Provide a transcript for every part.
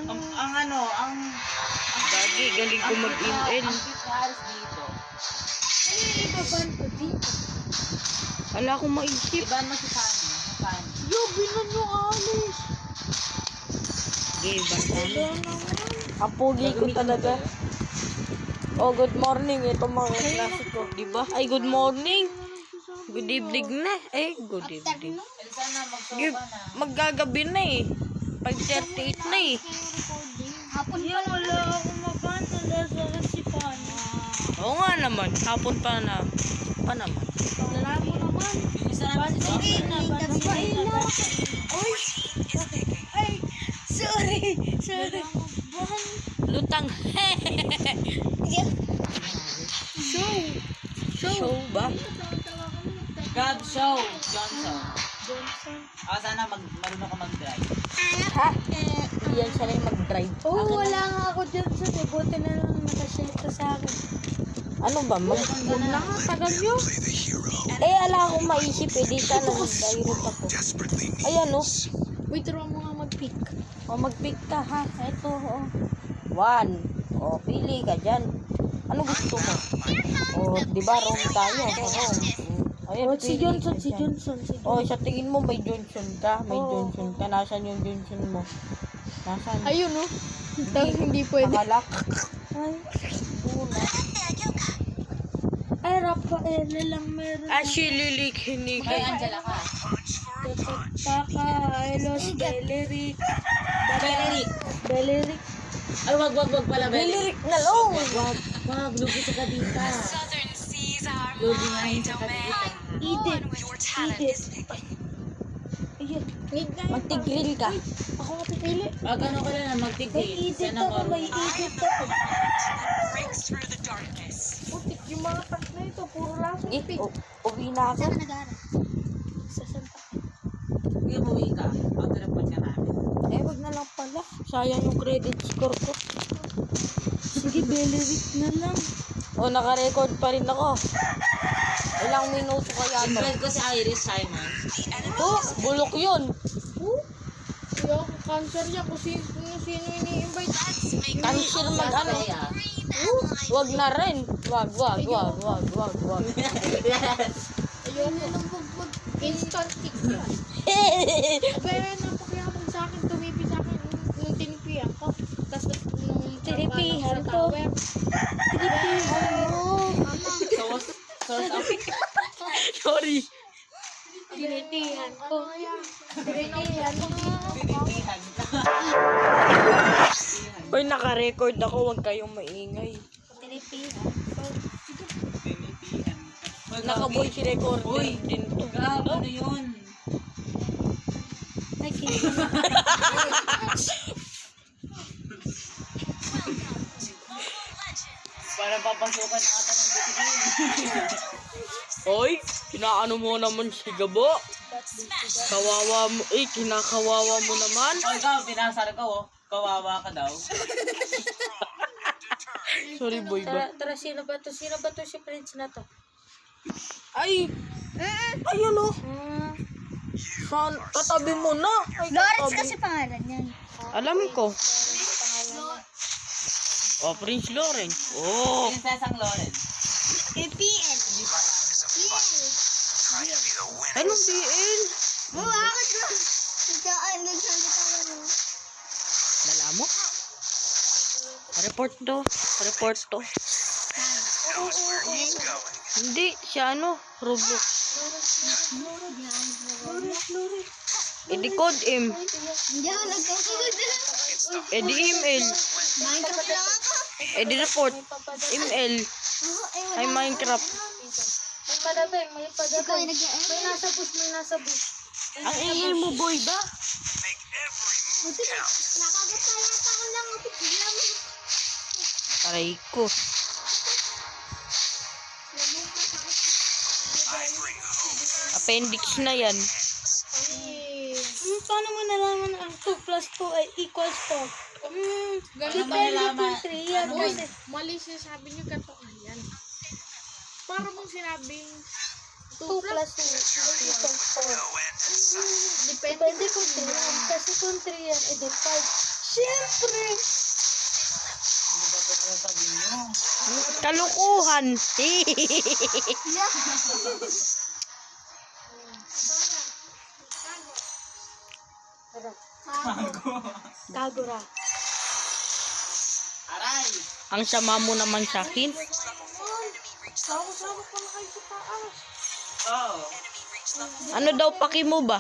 Ang Gagi, galing ko mag-ML. ang cute na Aris dito. Ano yung ibaban ko dito? Wala akong maisip. Iban mo si Fanny. Fanny. Yo, binan yung alis. Okay, basta. Wala naman. Ang pogi ko talaga. Oh, good morning. Ito mga klase ko. Diba? Ay, good morning. Good evening na. Good evening. Sana Give, magsoba na. maggagabi na eh. 5:38 na eh. Hapon pa wala akong mabanta dahil sa si Fanny. Oo nga naman. Hapon pa na. Pa naman. Wala mo naman. Yung isa naman si Sober. Ay, sorry. Lutang. Show ba? God Show Johnson. Sana marunong ka mag-drive. Ha? Yan siya na yung mag-drive. Oo, wala nga ako dyan sa buti na lang nakashare ka sa akin. Ano ba? Huwag na nga, tagal nyo. Ala akong maisip eh. Di sana nag-direct ako. Ayan oh. Wait, turuan mo nga mag-pick. O, mag-pick ka ha. Ito, oh. 1. O, pili ka dyan. Ano gusto mo? O, di ba, wrong tayo. Ayun, Oh, si pili Johnson, ka si dyan. Johnson, si O, Johnson. sa tingin mo may Johnson ka. May Oo. Johnson ka. Nasaan yung Johnson mo? Nasaan? Ayun, oh. Tapos hindi pwede. Nakalak. Ay, Una. ay, Rafael lang meron. Ashley Kiniki. Kay Angela ka. Taka, Elos, Beleric. Beleric. Beleric. Ay, wag pala, Beleric. Bilirik na long. Wag, lugi sa kadita. Lugi nga yun sa kadita. Edith. Edith. Ayun. Magtigril ka. Ako nga pipili. Wag ano ka lang, May magtigil. Edith Sana ako, may marunong. Edith ako. Putik, yung mga tank na ito, puro lang sa pick. Uwi na ako. Sa Santa. Sige, buwi ka. Pag-report ka namin. Wag na lang pala. Sayang yung credit score ko. Sige, Beleric na lang. O, naka-record pa rin ako. Ilang minuto kaya to? Friend ko si Iris Simon. Bulok yun. Kaya ako cancer niya kung sino ini-invite. Cancel mag-ano. Kaya. Wag na rin. Wag. Ayoko nang instant kick niya. Kaya napakiyabang sa akin, tumipi sa akin nung tinipihan ko. Tapos nung Tinipihan sa ko? tower. Tinipihan mo. Source of Sorry. Tinipihan ko. Tinipihan mo. pinitihan ka. Uy, naka-record ako. Wag kayong maingay. Tinipihan ko. Pinitihan ka. Naka-voice record Uy. din to. Gab, ano yun? Ay, kaya. Para papasukan na ata ng butikin. Oy, kinaano mo naman si Gabo. Kawawa mo. Kinakawawa mo naman. O ikaw, pinasar ka oh. Kawawa ka daw. Sorry, boy ba? Tara, sino ba to? Sino ba to si Prince na to? Ay! Ayun o. Saan? Katabi mo na. Ay, Lawrence katabi. kasi pangalan niyan. Alam ko. Oh, Prince Lawrence. Oh. Prinsesang Lawrence. PL. Anong BL? Bakit ba? Nagsalita mo. Dala mo? Report to. Hindi, siya ano? Roblox. Code M. Hindi ako nagkasunod. Email. Minecraft lang ako. Report. Email. Ay, Minecraft. May padabay. May nasa bus. Ang ingay mo, boy ba? Nakagat na yata ko lang. Aray ko. Appendix na yan. Paano mo nalaman ang 2 plus 2 ay equals 4? Paano mo nalaman? Kasi mali siya sabi niyo katotohanan. Para mong sinabing 2 plus 2 equals 4. Depende kung 3 yan. Kasi kung 3 yan, edi 5. Siyempre. Kalukuhan. Kagura. Aray! Ang sama mo naman sa akin. Sama-sama pa na kayo sa taas. Oh! Ano daw paki mo ba?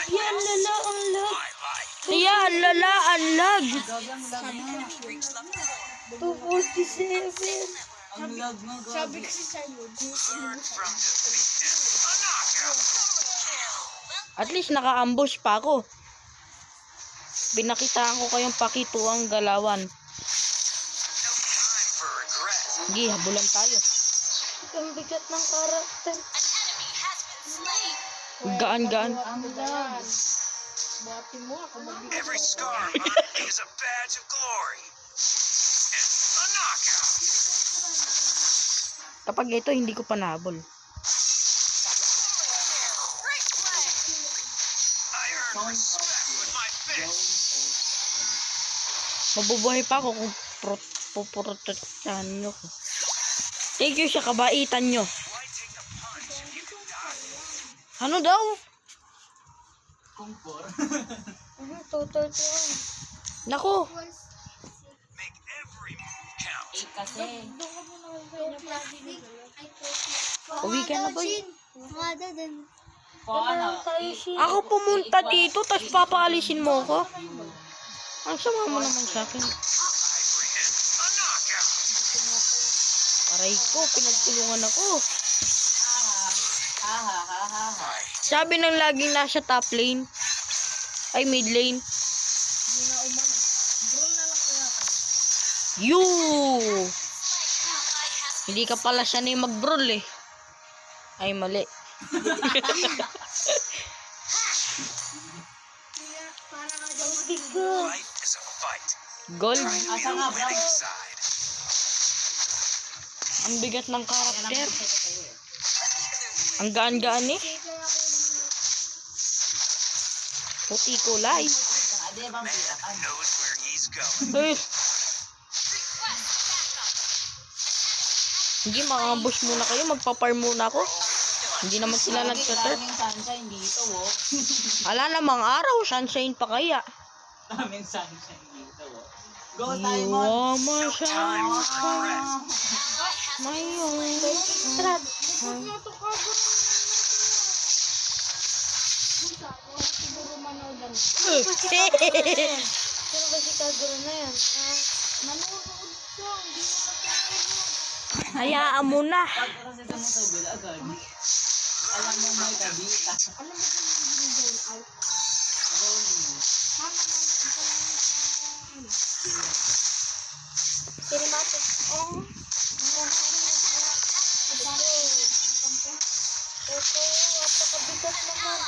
Yan, lala, ang lag. Yan, lala, ang lag. Gagang lag na. 247. Ang lag na, Sabi gabi. kasi sa'yo. At least naka-ambush pa ako. Binakitaan ko kayong pakituang galawan. Sige, habulan tayo. Ang bigat ng karakter. Gaan-gaan. Ang lag. Buhatin mo ako mabigat. Every scar is a badge of glory. And a knockout. Kapag ito, hindi ko pa nahabol. I earn respect with my fists. Mabubuhay pa ako kung puprotektahan nyo ko. Thank you sa kabaitan nyo. Why take a punch if you can dodge? Ano daw? Kumpor. Total ko. Nako, Make every move count. Kasi, Doon ka muna kayo plastic. uwi ka na ba yun? Mga din. paano? Ako pumunta dito, tapos papaalisin mo ko? Ang sama mo naman sa akin. And a knockout. Aray ko, pinagtulungan ako. Fight. Sabi ng laging nasa top lane, ay mid lane. You! Hindi ka pala siya na yung mag-brawl eh. Ay, mali. Life is a fight. Gold. Be Asa the nga, bro? winning side. Ang bigat ng karakter. Ang gaan-gaan eh. Puti kulay. Ade, bang pirakan? Knows where he's going. Eh. Hindi, mga-ambush muna kayo. Magpa-farm muna ako. Hindi naman sila nag-turf. Daming sunshine dito, oh. Ala namang araw, sunshine pa kaya. Daming sunshine dito, oh. Go, You Simon! are my Time for regret. my own. Trap. Nga to kago. Siguro manood lang. Sino ba si Kagura na yan? Manood siya. Hindi mo matulog. Hayaan mo na. Pag kasi ito mo sa agad. Alam mo may kabita. Alam mo kung hindi binigyan out? Cinematic. Oh. Ito, napakabigat naman.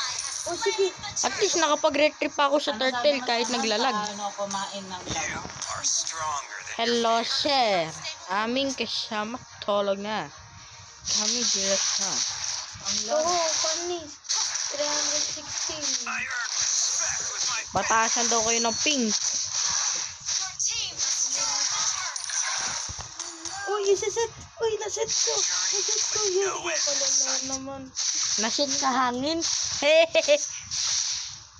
O sige. At least nakapag-retrip ako sa turtle kahit naglalag. Ano, kumain ng You lamok. are stronger than Hello, sir. Aming kasama tulog na. Kami direct ha. Oo, panis. 316. I earn respect with my Batasan daw kayo ng ping. Uy, isaset. Uy, naset ko. Naset ko. Yun, palala naman. Nasit sa hangin. Hehehe.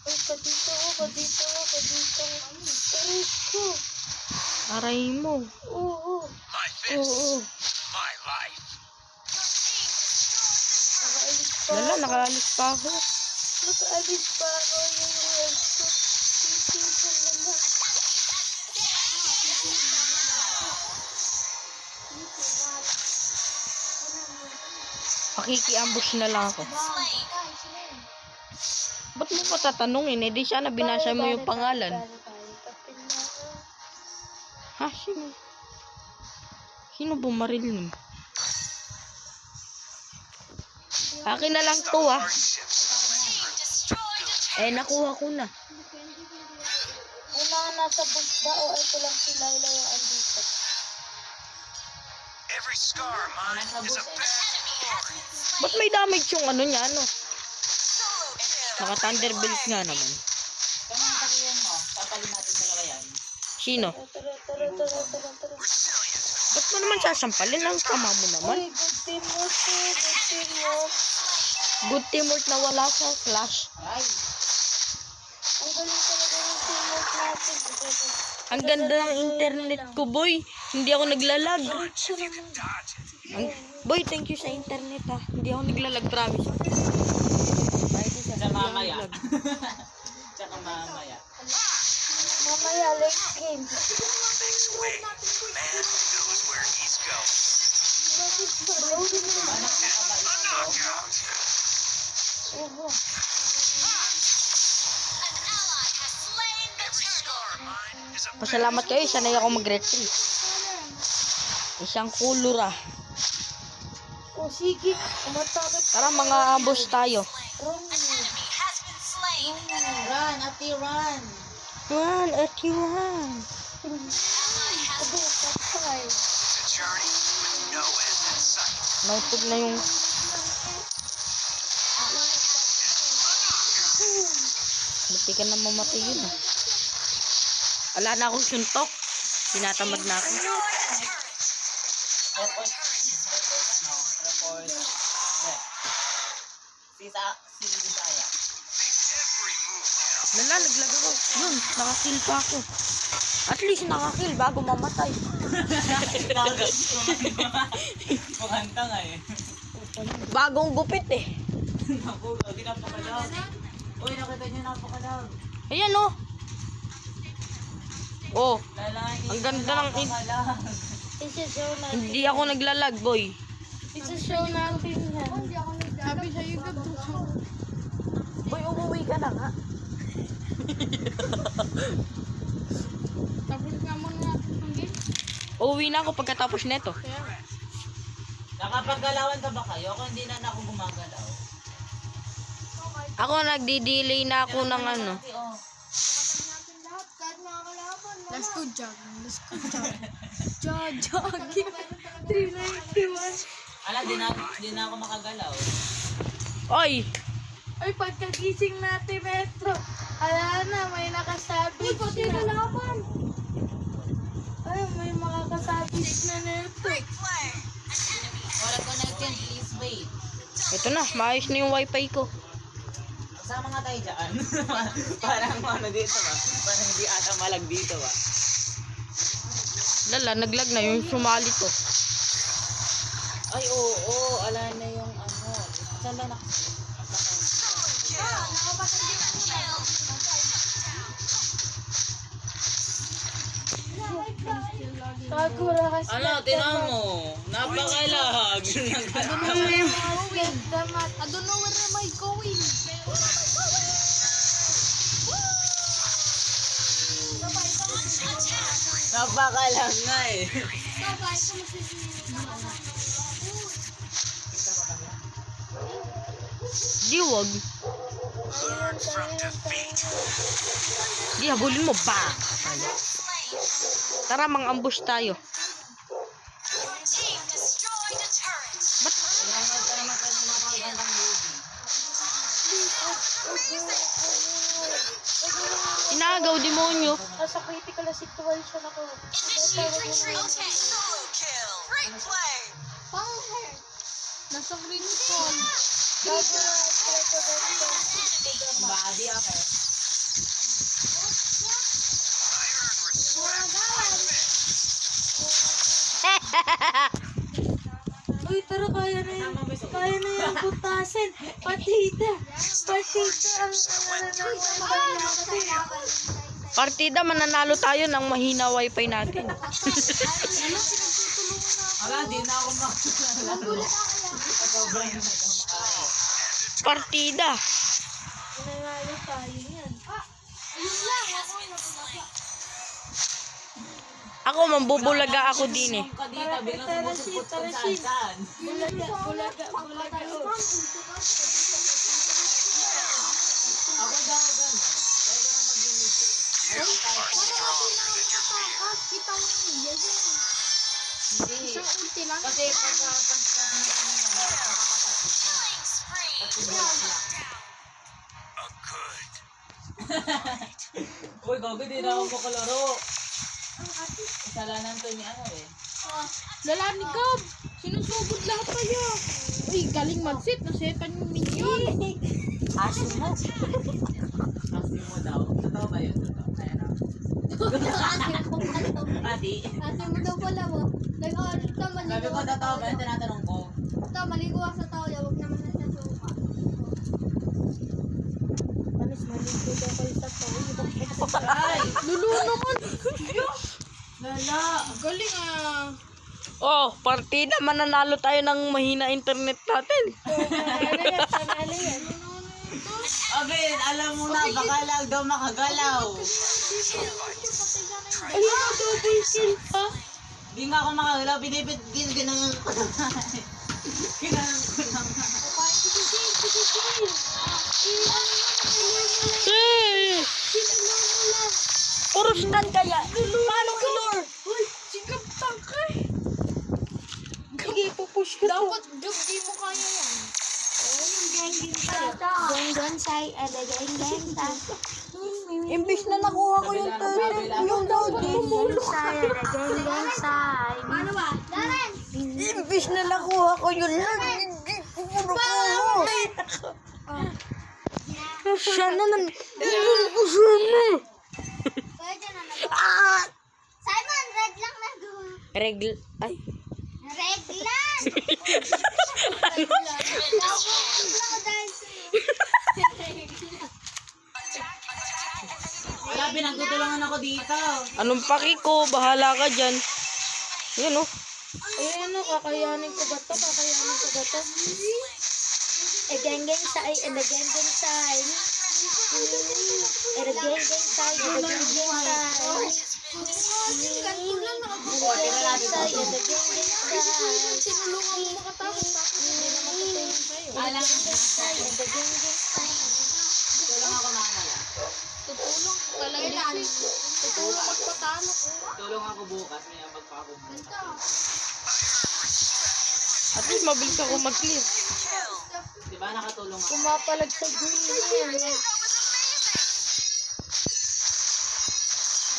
Uy, kadito ko, kadito ko, kadito ko. Aray ko. Aray mo. Oo. my Oo. fists. My life. Nakaalis pa. Lala, nakaalis pa ako. Nakaalis pa ako. Yung health ko. Titisan na lang. Pakikiambush na lang ako. Ba't mo pa tatanungin? Eh, di sana binasa mo yung pangalan. Ha? Sino? Sino bumaril nun? Akin na lang to ah. Hardships. Eh, nakuha ko na. Una nasa bus ba o ito lang sila ilayaan dito? Every scar mine is a badge of glory. Ba't may damage yung ano niya, ano? Naka Thunderbolt nga naman. Kaya ang sabihin mo, Sino? Resilient. Ba't mo naman sasampalin? Ang sama mo naman. Ay, good teamwork po. Good teamwork. Good teamwork na wala sa flash. Ang galing talaga ng teamwork natin. Ang ganda ng internet ko, boy. Hindi ako naglalag. Punch if you can dodge it. Boy, thank you sa internet ha. Hindi ako naglalag, promise. Sa mamaya. Tsaka mamaya. Mamaya, late game. Next wave. Man knows where he's going. A knockout. Every scar of mine is a Pasalamat kayo, sanay ako mag-retreat. Isang kulura. O sige, umatakot. Tara, mga ambush tayo. Run. Run, ati, run. Run, Atiwan. Abo, patay. It's a journey with no end in sight. Nautog na yung... Buti ka na mamatay yun ah. Wala na akong suntok. Tinatamad na ako. Report. Report. Left. Si Bisaya. Make every move count. Lala, naglag ako. Yun, nakakill pa ako. At least nakakill bago mamatay. Mukhang tanga eh. Bagong gupit eh. Naku, lagi napakalag. Uy, nakita niyo napakalag. Ayan oh. Oh, Lalaki. ang ganda ng Napakalag. Isa-show natin. hindi ako naglalag, boy. Isa-show natin yan. Sabi sa'yo, gabdo. Boy, umuwi ka na nga. Tapos nga muna natin ang game. Uuwi na ako pagkatapos neto. Nakapaggalawan ka ba kayo? Kung hindi na ako gumagalaw. Ako nagdi-delay na ako ng ano. Ate, oh. Let's go jogging. Let's go jogging. Jogging. 391. Ala, di na ako makagalaw. Oy, Ay, pagkagising natin, Metro. Ala na, may nakasabit. Uy, pati kalaban. Ay, may makakasabit na neto. Wala connection, please wait. ito na, maayos na yung wifi ko. Sama nga tayo dyan. Parang ano dito ba? Parang hindi ata malag dito ba? Lala, naglag na yung sumali to. Ay, oo. Ala na yung ano. Saan ba Kagura kasi. Ano, tinan mo. Napakalag. I don't know where am I going. Napakalag nga eh. Di wag. Learn from defeat. Di, habulin mo ba? Tara, mga ambush tayo. Inagaw, demonyo. Nasa critical na situation ako. Nasa critical. Kagura, Body ako. I earn respect. Uy, tara, kaya na yan. Kaya na yan butasin. Partida. Partida ang Partida, mananalo tayo ng mahina wifi natin. Ala, di na ako makakalaw. Sobrang Partida. nanalo tayo yan. Ako, mambubulaga ako din eh. ka dito, biglang sumusupot kung saan. Bulaga. Oh. Ako daw gano'n. Pwede ka na mag-limit eh. You are stronger than your fear. Hindi. Kasi pagkapansa na A good. Uy, gago, di na ako makalaro. Kasalanan to ni ano eh. Lala ni Gab. Sinusugod lahat kayo. Uy, galing mag-sit. Nasetan yung minion. Asin mo. Kasi mo daw. Totoo ba yun? Totoo. Ayan ako. Ati. Kasi mo daw pala mo. Nag-audit ka, Sabi maligo ko, ka sa totoo ba tao. yung tinatanong ko? Ito, maligo ka sa tao. Huwag naman na sa sofa. Anis, maligo daw kayo sa tao. Ay! Lulu naman. Lala! Galing ah. Oh, partida, mananalo tayo ng mahina internet natin. Sanalo yan. Abin, alam mo na, baka lang daw makagalaw. Ay, double kill pa. Di nga ako makagalaw, ginangan ko naman. Ginangan ko naman. Hey! Puro stand kaya. Paano kilor? Uy, sigap tangkay. Sige, pupush ka to. Dapat di mo kaya yan. Gong say, ada geng say. Imbis na nakuha ko yung turtle, yung doggy. Geng say, ada geng say. Ano ba? Darren! Imbis na nakuha ko yung hindi ko nakuha. Sana nang... Sana. Kaya dyan na nag- Ah! Simon, red lang na doon. Regl... Ay. Red lang! Wala, pinagtutulungan ako dito. Anong paki ko? Bahala ka dyan. Yan oh. Ay, ano, kakayanin ko ba to? Kakayanin ko ba to? Geng say, ada geng say. Ada geng say, ada geng say. O, tingnan natin Say, ito. ada geng say. Sinulungan mo makatapos tapos hindi na makatulong sa'yo. Alam, Say, ada geng say. tulong ako mamaya. Tutulong ko talaga. Tutulong magpatalo ko. Tulong ako bukas, may abag pa ako. At least mabilis ako mag-clear. Diba nakatulong ako? Pumapalag sa green yan.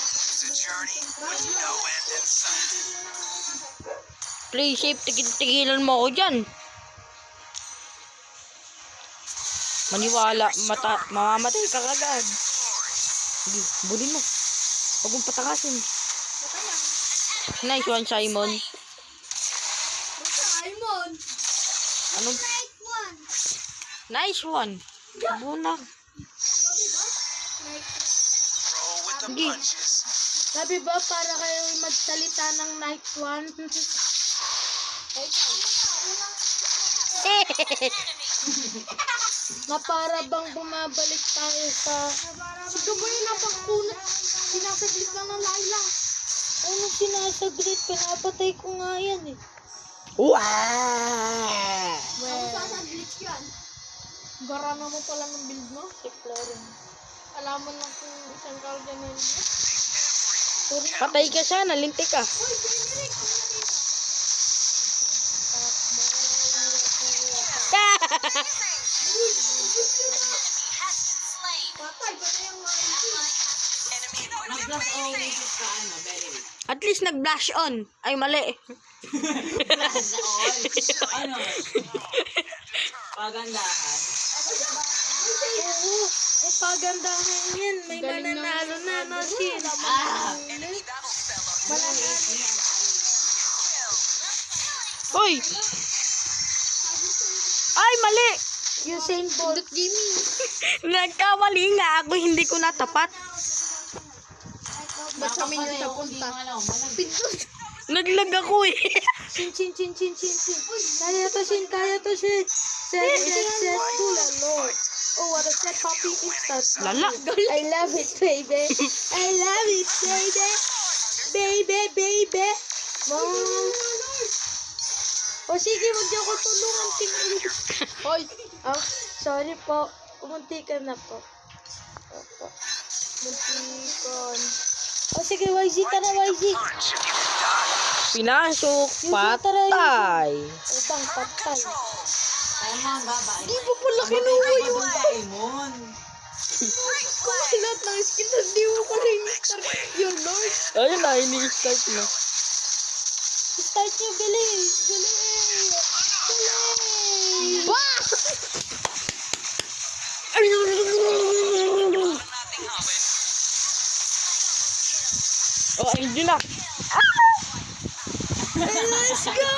It's a journey with no end in sight. Play safe, tigilan mo ako dyan. Maniwala, mamamatay ka kagad. Sige, bulin mo. Huwag mong patakasin. Nice one, Simon. Simon! Anong... Right one! Nice one. Muna. Roll with the Sige. punches. Sabi ba para kayo magsalita ng night one? Na para bang bumabalik tayo sa... Sige ba yung napagpunat? Sinasaglit lang ng Laila. Ano sinasaglit? Pinapatay ko nga yan eh. Wow! Sasaglit yan. Garana mo pala ng build mo? Si Florin. Alam mo lang kung isang guardian yun. Patay ka sana, lintik ka. Mag-plus always ka ano, very weak. At least nag-blush on. Ay, mali. Plus all. Ano? Pagandahan. Oo. Ang pagandahan yan. May mananalo na natin. Ah! Hoy! Ay, mali! Usain Bolt. Nagkamali nga ako, hindi ko natapat. Ba't kami nyo napunta? Naglag ako eh. Chin. Kaya to, Shin. Set. Lord. Oh, what a set puppy it's that. Lala. I love it, baby. I love it, baby. Baby. Mom. O sige, wag niyo ko tulungan. Hoy. Sorry po. Umunti ka na po. Opo. Muntikon. O sige, YZ, tara YZ. Punch if you can dodge. Pinasok, patay. Upang patay. Tama, babae. Di mo pala kinuha yun. Diamond. Kung lahat ng skin, hindi mo pala yung Lord. Ayun na, ini-start na. Start nyo, bilis. Bilis. Bilis. Wah! Oh, ayun na. Let's go!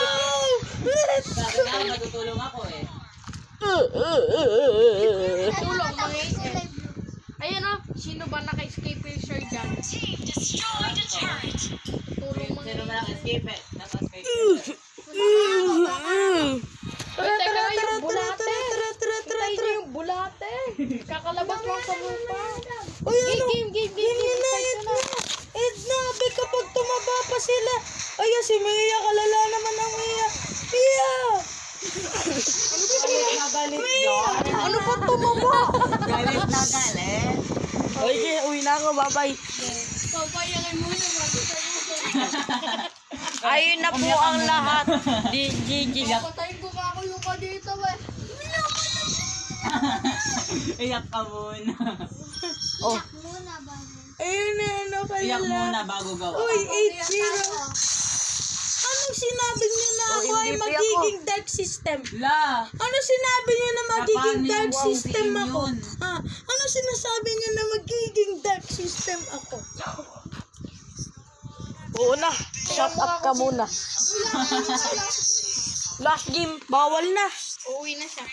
Let's Sabi nga, matutulong ako eh. Tulong mga escape. Ayan o, sino ba naka-escape yung sir dyan? Tulong mga Sino man ang escape eh. Naka-escape. Teka na yung bulate. Hintay niyo yung bulate. Kakalabas lang sa lupa. Game. Edna, be kapag tumaba pa sila. Ayun, si Mia, kalala naman ang Mia. Mia! Ano pa tumaba? Galit na galit. Okay, uwi na ako, bye-bye. Papayangin muna. Ayun na po ang lahat. GG. Patayin ko ka ako yung ka dito eh. Iyak ka muna. Oh. Ayun na, ano kaya Iyak lang. muna bago gawa. Uy, 8-0. Anong sinabi niyo na ako ay magiging dark system? La! Ano sinabi niyo na magiging Paano dark yung wow system team ako? yun? Ha? Ano sinasabi niyo na magiging dark system ako? Oo na, shut up ka muna. Last game, bawal na. Uwi na siya.